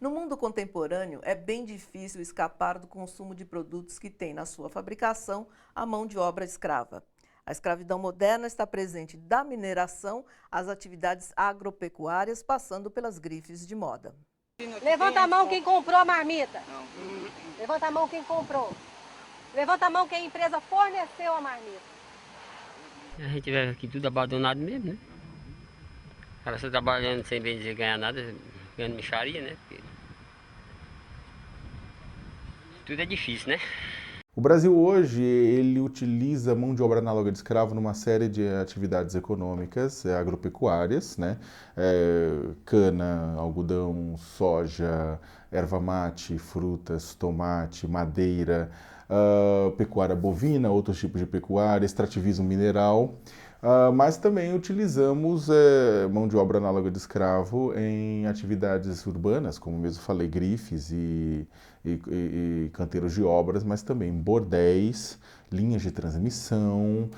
No mundo contemporâneo, é bem difícil escapar do consumo de produtos que têm na sua fabricação a mão de obra escrava. A escravidão moderna está presente da mineração às atividades agropecuárias, passando pelas grifes de moda. Levanta a mão quem comprou a marmita. Levanta a mão quem comprou. Levanta a mão quem a empresa forneceu a marmita. A gente vê aqui tudo abandonado mesmo, né? O cara só trabalhando sem bem dizer ganhar nada, ganhando mixaria, né? Porque tudo é difícil, né? O Brasil hoje, ele utiliza mão de obra análoga de escravo numa série de atividades econômicas, agropecuárias, né? Cana, algodão, soja, erva mate, frutas, tomate, madeira, pecuária bovina, outros tipos de pecuária, extrativismo mineral. Mas também utilizamos mão de obra análoga de escravo em atividades urbanas, como mesmo falei, grifes e canteiros de obras, mas também bordéis, linhas de transmissão,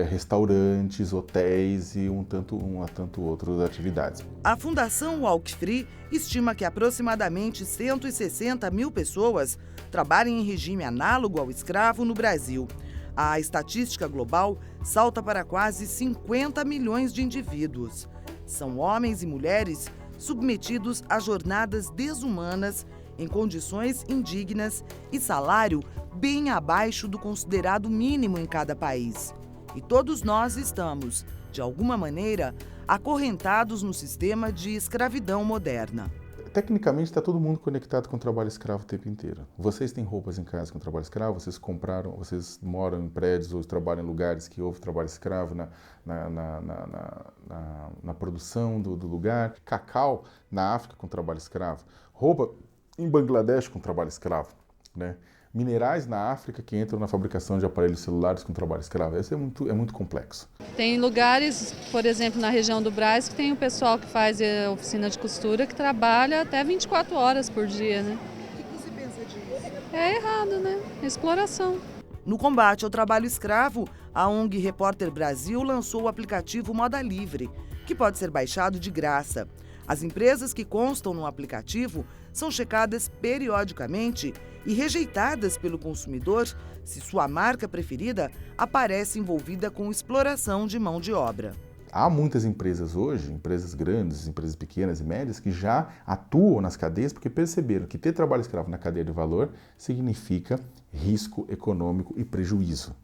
restaurantes, hotéis e tanto outras atividades. A Fundação Walk Free estima que aproximadamente 160 mil pessoas trabalhem em regime análogo ao escravo no Brasil. A estatística global salta para quase 50 milhões de indivíduos. São homens e mulheres submetidos a jornadas desumanas, em condições indignas e salário bem abaixo do considerado mínimo em cada país. E todos nós estamos, de alguma maneira, acorrentados no sistema de escravidão moderna. Tecnicamente está todo mundo conectado com o trabalho escravo o tempo inteiro. Vocês têm roupas em casa com trabalho escravo, vocês compraram, vocês moram em prédios ou trabalham em lugares que houve trabalho escravo na produção do lugar. Cacau na África com trabalho escravo. Roupa em Bangladesh com trabalho escravo, né? Minerais na África que entram na fabricação de aparelhos celulares com trabalho escravo. Isso é muito complexo. Tem lugares, por exemplo, na região do Brás, que tem o pessoal que faz oficina de costura que trabalha até 24 horas por dia, né? O que você pensa disso? É errado, né? Exploração. No combate ao trabalho escravo, a ONG Repórter Brasil lançou o aplicativo Moda Livre, que pode ser baixado de graça. As empresas que constam no aplicativo são checadas periodicamente e rejeitadas pelo consumidor se sua marca preferida aparece envolvida com exploração de mão de obra. Há muitas empresas hoje, empresas grandes, empresas pequenas e médias, que já atuam nas cadeias porque perceberam que ter trabalho escravo na cadeia de valor significa risco econômico e prejuízo.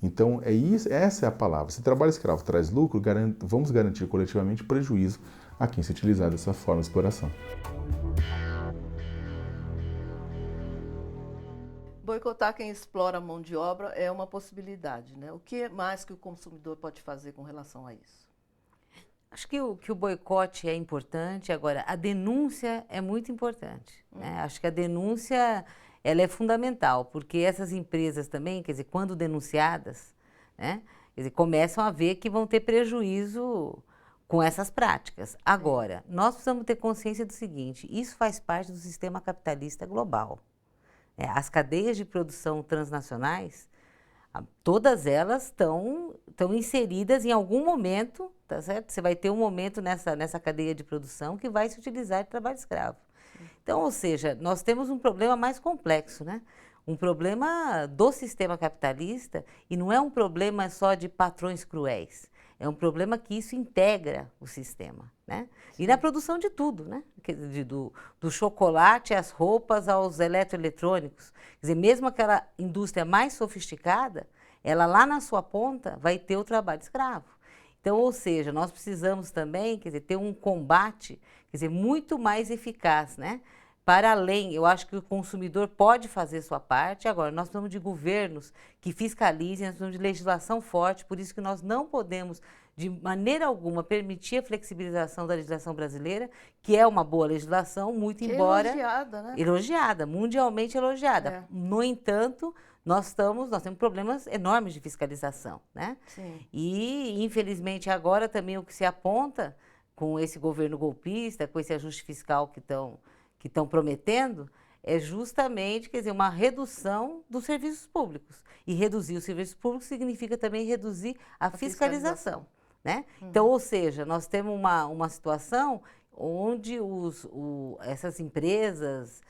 Então, essa é a palavra. Se trabalho escravo traz lucro, vamos garantir coletivamente prejuízo a quem se utilizar dessa forma de exploração. Boicotar quem explora a mão de obra é uma possibilidade, né? O que mais que o consumidor pode fazer com relação a isso? Acho que o boicote é importante, agora a denúncia é muito importante, né? Acho que a denúncia ela é fundamental, porque essas empresas também, quer dizer, quando denunciadas, né, quer dizer, começam a ver que vão ter prejuízo com essas práticas. Agora, nós precisamos ter consciência do seguinte, isso faz parte do sistema capitalista global. As cadeias de produção transnacionais, todas elas estão inseridas em algum momento, tá certo? Você vai ter um momento nessa cadeia de produção que vai se utilizar de trabalho escravo. Então, ou seja, nós temos um problema mais complexo, né? Um problema do sistema capitalista e não é um problema só de patrões cruéis. É um problema que isso integra o sistema, né? E na produção de tudo, né? Do chocolate às roupas aos eletroeletrônicos. Quer dizer, mesmo aquela indústria mais sofisticada, ela lá na sua ponta vai ter o trabalho escravo. Então, ou seja, nós precisamos também, quer dizer, ter um combate, quer dizer, muito mais eficaz, né? Para além, eu acho que o consumidor pode fazer sua parte. Agora, nós precisamos de governos que fiscalizem, nós precisamos de legislação forte, por isso que nós não podemos, de maneira alguma, permitir a flexibilização da legislação brasileira, que é uma boa legislação, muito embora... Elogiada, né? Elogiada, mundialmente elogiada. É. No entanto, nós temos problemas enormes de fiscalização, né? Sim. E, infelizmente, agora também o que se aponta com esse governo golpista, com esse ajuste fiscal que estão prometendo, é justamente, quer dizer, uma redução dos serviços públicos. E reduzir os serviços públicos significa também reduzir a fiscalização, né? Então, ou seja, nós temos uma situação onde essas empresas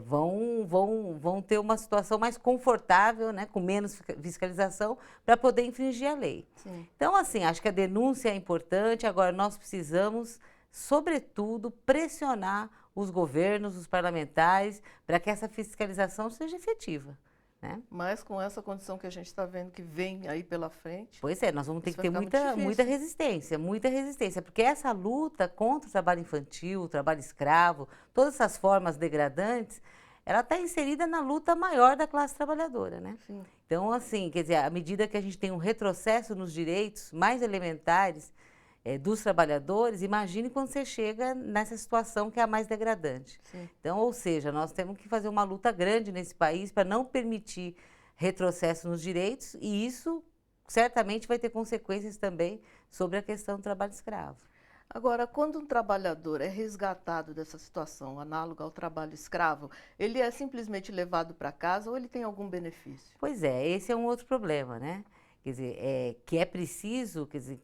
vão ter uma situação mais confortável, né, com menos fiscalização, para poder infringir a lei. Sim. Então, assim, acho que a denúncia é importante, agora nós precisamos, sobretudo, pressionar os governos, os parlamentares, para que essa fiscalização seja efetiva, né? Mas com essa condição que a gente está vendo que vem aí pela frente... Pois é, nós vamos ter isso que vai ter ficar muito muita difícil. muita resistência, porque essa luta contra o trabalho infantil, o trabalho escravo, todas essas formas degradantes, ela está inserida na luta maior da classe trabalhadora, né? Sim. Então, assim, quer dizer, à medida que a gente tem um retrocesso nos direitos mais elementares dos trabalhadores, imagine quando você chega nessa situação que é a mais degradante. Sim. Então, ou seja, nós temos que fazer uma luta grande nesse país para não permitir retrocesso nos direitos, e isso certamente vai ter consequências também sobre a questão do trabalho escravo. Agora, quando um trabalhador é resgatado dessa situação análoga ao trabalho escravo, ele é simplesmente levado para casa ou ele tem algum benefício? Pois é, esse é um outro problema, né? Quer dizer, que é preciso, quer dizer,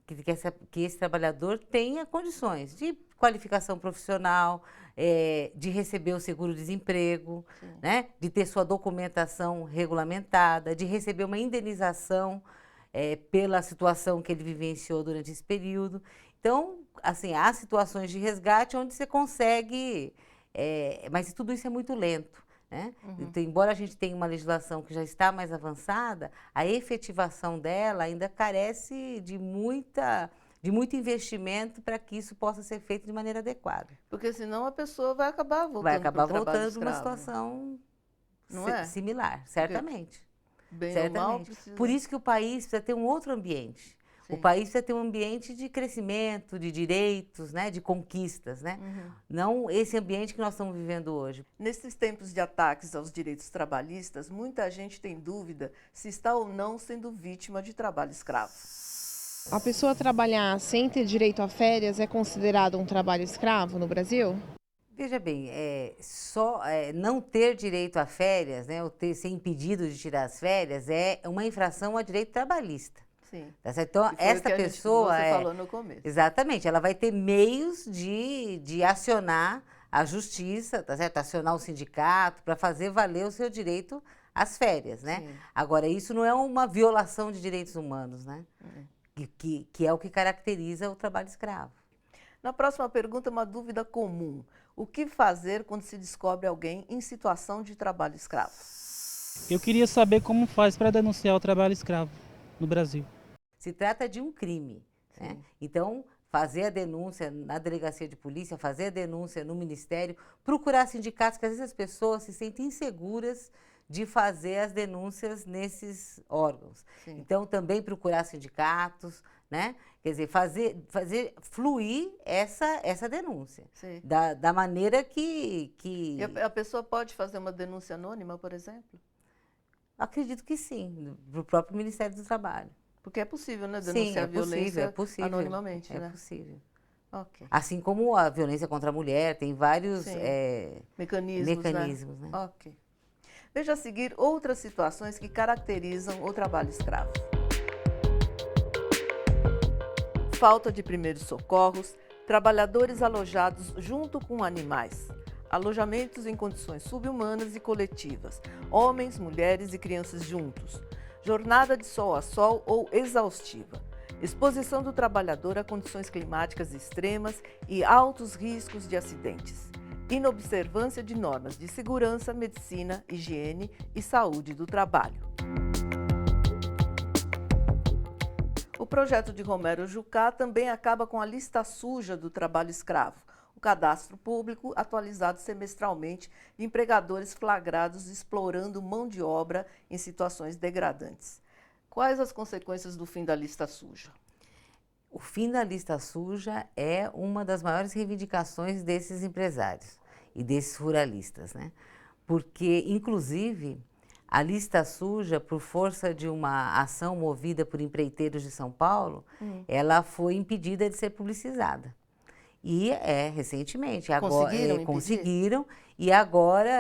que esse trabalhador tenha condições de qualificação profissional, de receber o seguro-desemprego, né? De ter sua documentação regulamentada, de receber uma indenização pela situação que ele vivenciou durante esse período. Então, assim, há situações de resgate onde você consegue, mas tudo isso é muito lento, né? Então, embora a gente tenha uma legislação que já está mais avançada, a efetivação dela ainda carece de muito investimento para que isso possa ser feito de maneira adequada. Porque senão a pessoa vai acabar voltando Vai acabar para o trabalho voltando numa escravo. situação Não é? similar, certamente. Bem ou mal, Certamente. precisa... Por isso que o país precisa ter um outro ambiente. Sim. O país precisa ter um ambiente de crescimento, de direitos, né, de conquistas, né? Não esse ambiente que nós estamos vivendo hoje. Nesses tempos de ataques aos direitos trabalhistas, muita gente tem dúvida se está ou não sendo vítima de trabalho escravo. A pessoa trabalhar sem ter direito a férias é considerado um trabalho escravo no Brasil? Veja bem, não ter direito a férias, né, ou ser impedido de tirar as férias, é uma infração ao direito trabalhista. Sim. Tá certo? Então, Que foi essa o que pessoa você falou no começo. Exatamente, ela vai ter meios de acionar a justiça, tá certo? Acionar o sindicato para fazer valer o seu direito às férias, né? Sim. Agora, isso não é uma violação de direitos humanos, né? Que é o que caracteriza o trabalho escravo. Na próxima pergunta, uma dúvida comum. O que fazer quando se descobre alguém em situação de trabalho escravo? Eu queria saber como faz para denunciar o trabalho escravo no Brasil. Se trata de um crime, né? Então, fazer a denúncia na delegacia de polícia, fazer a denúncia no ministério, procurar sindicatos, que às vezes as pessoas se sentem inseguras de fazer as denúncias nesses órgãos. Sim. Então, também procurar sindicatos, né? Quer dizer, fazer fluir essa denúncia. Sim. Da maneira que... E a pessoa pode fazer uma denúncia anônima, por exemplo? Acredito que sim, para o próprio Ministério do Trabalho. Porque é possível, né? Sim, Denunciar é violência possível, anonimamente, né? É possível. Ok. Assim como a violência contra a mulher, tem vários mecanismos, né? Ok. Veja a seguir outras situações que caracterizam o trabalho escravo. Falta de primeiros socorros, trabalhadores alojados junto com animais, alojamentos em condições subhumanas e coletivas, homens, mulheres e crianças juntos, jornada de sol a sol ou exaustiva, exposição do trabalhador a condições climáticas extremas e altos riscos de acidentes, inobservância de normas de segurança, medicina, higiene e saúde do trabalho. O projeto de Romero Jucá também acaba com a lista suja do trabalho escravo, o cadastro público atualizado semestralmente de empregadores flagrados explorando mão de obra em situações degradantes. Quais as consequências do fim da lista suja? O fim da lista suja é uma das maiores reivindicações desses empresários e desses ruralistas, né? Porque, inclusive, a lista suja, por força de uma ação movida por empreiteiros de São Paulo, ela foi impedida de ser publicizada. E recentemente, agora conseguiram, e agora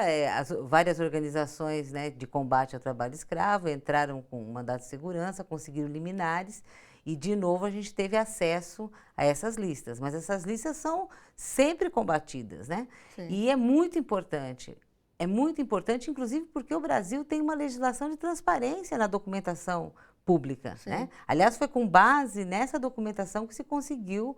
várias organizações, né, de combate ao trabalho escravo entraram com um mandato de segurança, conseguiram liminares, E, de novo, a gente teve acesso a essas listas, mas essas listas são sempre combatidas, né? Sim. E é muito importante, inclusive porque o Brasil tem uma legislação de transparência na documentação pública, né? Aliás, foi com base nessa documentação que se conseguiu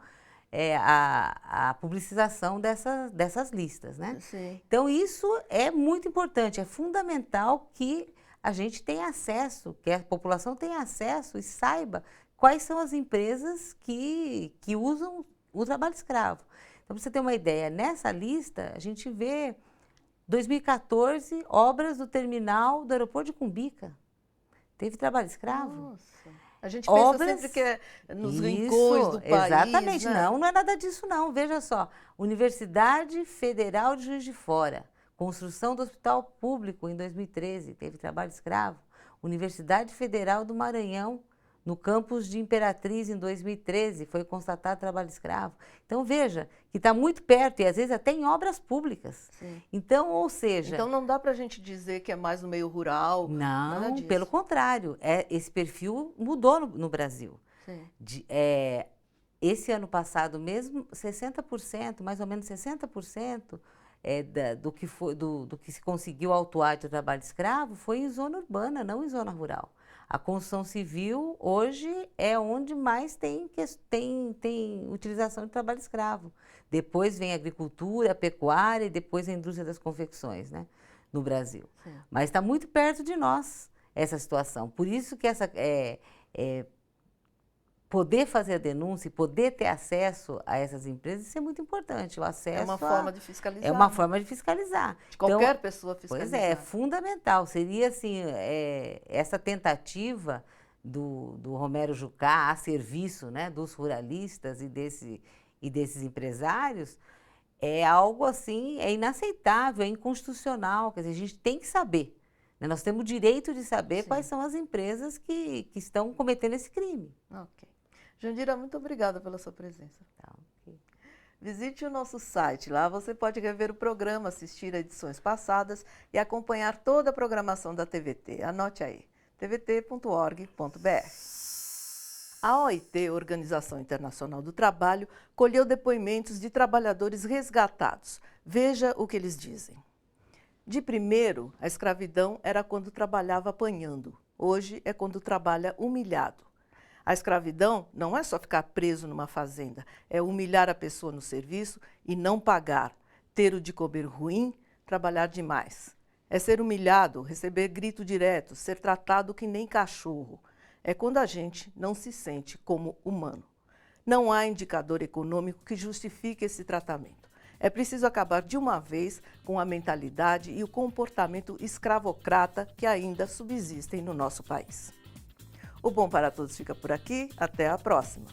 a publicização dessas listas, né? Sim. Então, isso é muito importante, é fundamental que a gente tenha acesso, que a população tenha acesso e saiba quais são as empresas que usam o trabalho escravo. Então, para você ter uma ideia, nessa lista, a gente vê 2014, obras do terminal do aeroporto de Cumbica. Teve trabalho escravo. Nossa. A gente pensa sempre que é nos rincões do país. Exatamente, né? não é nada disso não. Veja só, Universidade Federal de Juiz de Fora, construção do hospital público em 2013, teve trabalho escravo. Universidade Federal do Maranhão, no campus de Imperatriz, em 2013, foi constatado trabalho escravo. Então, veja, que está muito perto e, às vezes, até em obras públicas. Sim. Então, ou seja... Então, não dá para a gente dizer que é mais no meio rural. Não, pelo contrário. Esse perfil mudou no Brasil. Sim. Esse ano passado mesmo, 60%, mais ou menos 60%, do que se conseguiu autuar de trabalho escravo foi em zona urbana, não em zona rural. A construção civil hoje é onde mais tem utilização de trabalho escravo. Depois vem a agricultura, a pecuária e depois a indústria das confecções, né, no Brasil. Sim. Mas está muito perto de nós essa situação. Por isso que poder fazer a denúncia e poder ter acesso a essas empresas, isso é muito importante. O acesso é uma forma de fiscalizar. É uma forma de fiscalizar. De qualquer pessoa fiscalizar. Pois é fundamental. Seria assim, essa tentativa do Romero Jucá a serviço, né, dos ruralistas e desses empresários, é algo assim, é inaceitável, é inconstitucional. Quer dizer, a gente tem que saber. Né? Nós temos o direito de saber quais são as empresas que estão cometendo esse crime. Ok. Jandira, muito obrigada pela sua presença. Tá, okay. Visite o nosso site. Lá você pode rever o programa, assistir a edições passadas e acompanhar toda a programação da TVT. Anote aí, tvt.org.br. A OIT, Organização Internacional do Trabalho, colheu depoimentos de trabalhadores resgatados. Veja o que eles dizem. De primeiro, a escravidão era quando trabalhava apanhando. Hoje é quando trabalha humilhado. A escravidão não é só ficar preso numa fazenda, é humilhar a pessoa no serviço e não pagar, ter o de comer ruim, trabalhar demais. É ser humilhado, receber grito direto, ser tratado que nem cachorro. É quando a gente não se sente como humano. Não há indicador econômico que justifique esse tratamento. É preciso acabar de uma vez com a mentalidade e o comportamento escravocrata que ainda subsistem no nosso país. O Bom para Todos fica por aqui. Até a próxima.